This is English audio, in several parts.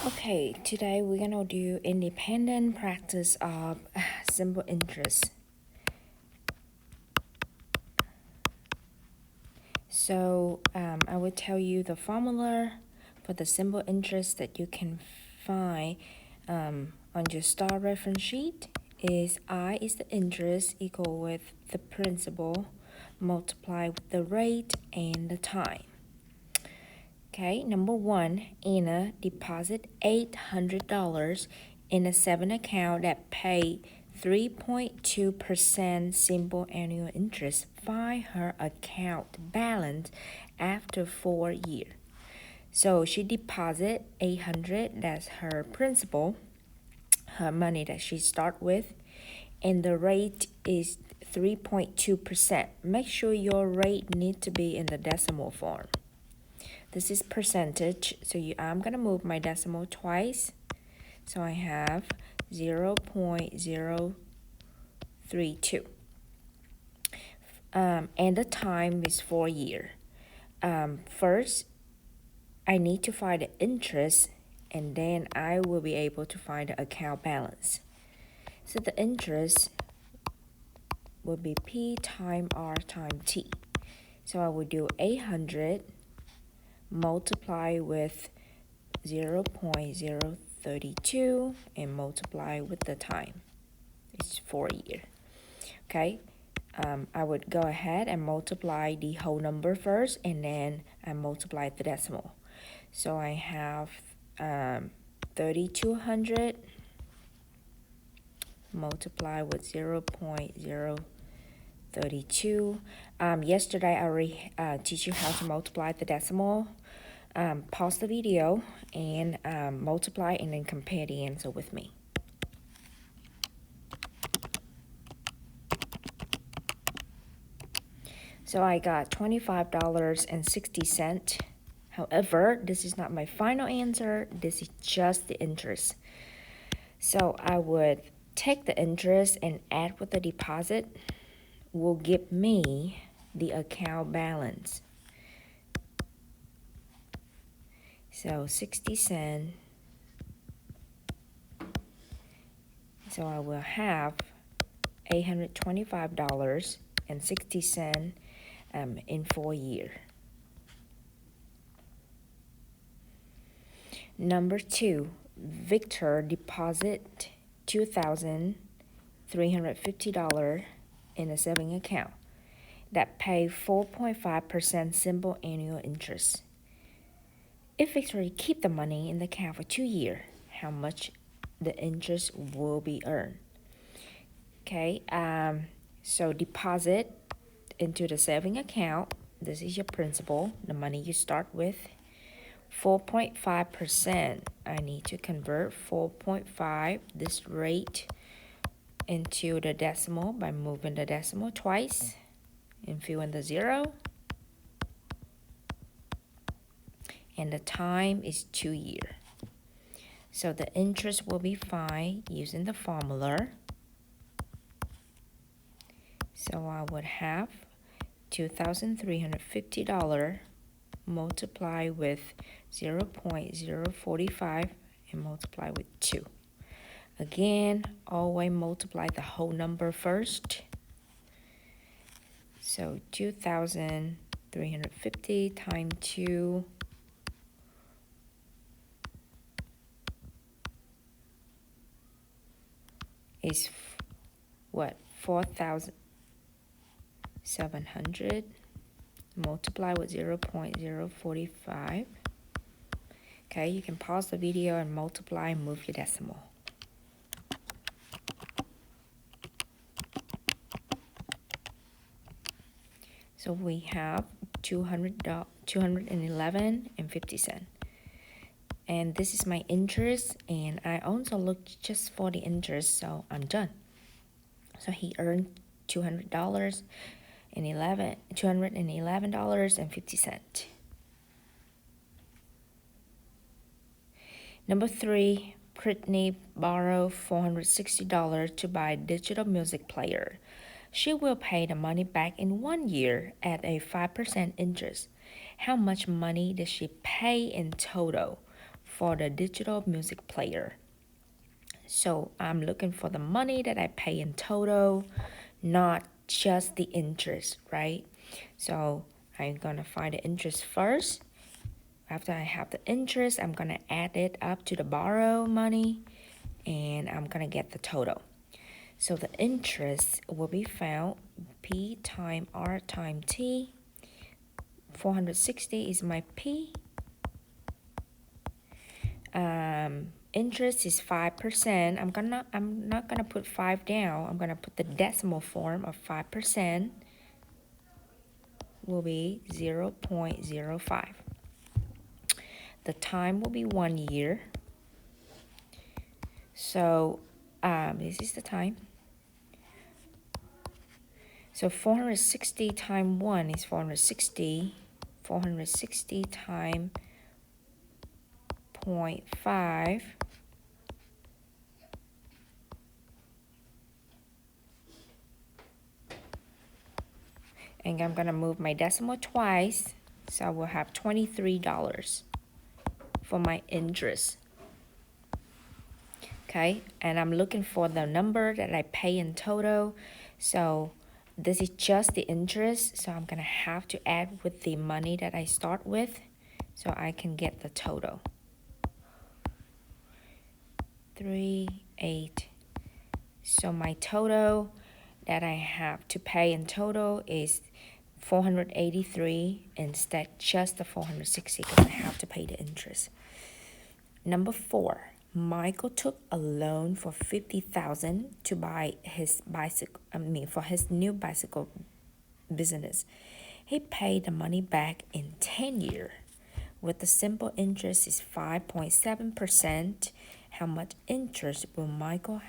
Okay, today we're gonna do independent practice of simple interest. So I will tell you the formula for the simple interest that you can find on your star reference sheet is I is the interest equal with the principal multiplied with the rate and the time. Okay, number one, Anna deposit $800 in a savings account that paid 3.2% simple annual interest. Find her account balance after 4 years. So she deposit 800, that's her principal, her money that she start with, and the rate is 3.2%. Make sure your rate need to be in the decimal form. This is percentage, so I'm going to move my decimal twice. So I have 0.032. And the time is 4 years. First, I need to find the interest, and then I will be able to find the account balance. So the interest will be P times R times T. So I will do 800 multiply with 0.032 and multiply with the time. It's 4 years. Okay, I would go ahead and multiply the whole number first, and then I multiply the decimal. So I have 3,200 multiply with 0.032. Yesterday I already teach you how to multiply the decimal. Pause the video and multiply and then compare the answer with me. So I got $25.60. However, this is not my final answer. This is just the interest. So I would take the interest and add with the deposit will give me the account balance. So 60 cents. So I will have $825.60 in 4 years. Number two, Victor deposit $2,350 in a savings account that pay 4.5% simple annual interest. If Victor keep the money in the account for 2 years, how much the interest will be earned? Okay, so deposit into the savings account. This is your principal, the money you start with. 4.5%. I need to convert 4.5, this rate, into the decimal by moving the decimal twice and fill in the 0. And the time is 2 years. So the interest will be fine using the formula. So I would have $2,350 multiply with 0.045 and multiply with 2. Again, always multiply the whole number first. So 2,350 times 2 is what? 4,700 multiply with 0.045. Okay, you can pause the video and multiply and move your decimal. So we have 211.50 cents. And this is my interest, and I also looked just for the interest, so I'm done. So he earned $211.50. Number three, Brittany borrowed $460 to buy a digital music player. She will pay the money back in 1 year at a 5% interest. How much money did she pay in total for the digital music player. So I'm looking for the money that I pay in total, not just the interest, right? So I'm gonna find the interest first. After I have the interest, I'm gonna add it up to the borrow money and I'm gonna get the total. So the interest will be found P times R times T. 460 is my P. Interest is 5%. I'm not gonna put 5 down. I'm gonna put the decimal form of 5% will be 0.05. The time will be 1 year. So this is the time. So 460 times 1 is 460. 460 times 0.5. And I'm gonna move my decimal twice. So I will have $23 for my interest. Okay, and I'm looking for the number that I pay in total. So this is just the interest. So I'm gonna have to add with the money that I start with so I can get the total. 3,8. So my total that I have to pay in total is 483 instead just the 460 because I have to pay the interest. Number 4, Michael took a loan for $50,000 to buy his for his new bicycle business. He paid the money back in 10 years. With the simple interest is 5.7%. How much interest will Michael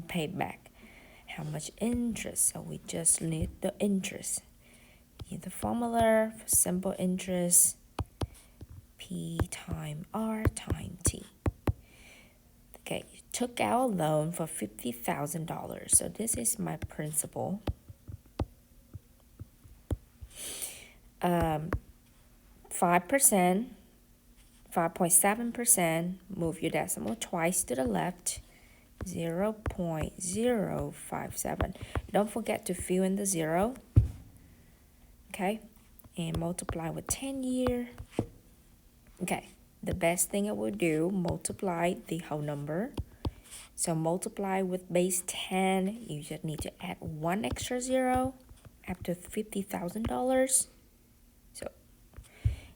pay back? How much interest? So we just need the interest. The formula for simple interest, P times R times T. Okay, you took out a loan for $50,000. So this is my principal. 5%, 5.7%, move your decimal twice to the left, 0.057. Don't forget to fill in the 0, okay? And multiply with 10 years. Okay, the best thing I will do, multiply the whole number. So multiply with base 10, you just need to add 1 extra 0 after $50,000. So,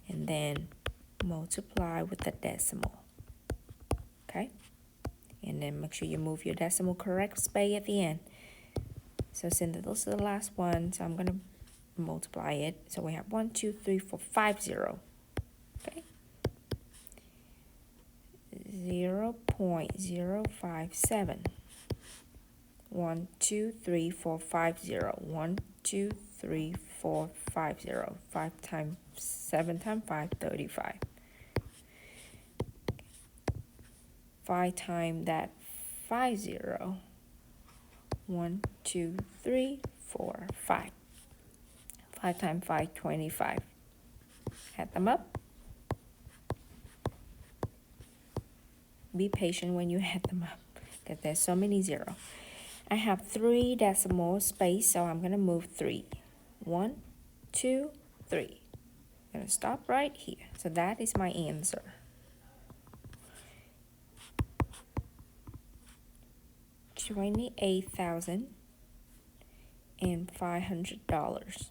and then multiply with the decimal, okay? And then make sure you move your decimal correct space at the end. So since this is the last one, so I'm gonna multiply it. So we have 1, 2, 3, 4, 5, 0, okay? 0.057. 1, 2, 3, 4, 5, 0. 1, 2, 3, 4, 5, 0. 5 times 7 times 5, 35. 5 times that 5, 0. 1, 2, 3, 4, 5. 5 times 5, 25. Add them up. Be patient when you add them up because there's so many zeros. I have 3 decimal space, so I'm gonna move 3. 1, 2, 3. I'm gonna stop right here. So that is my answer. $28,500.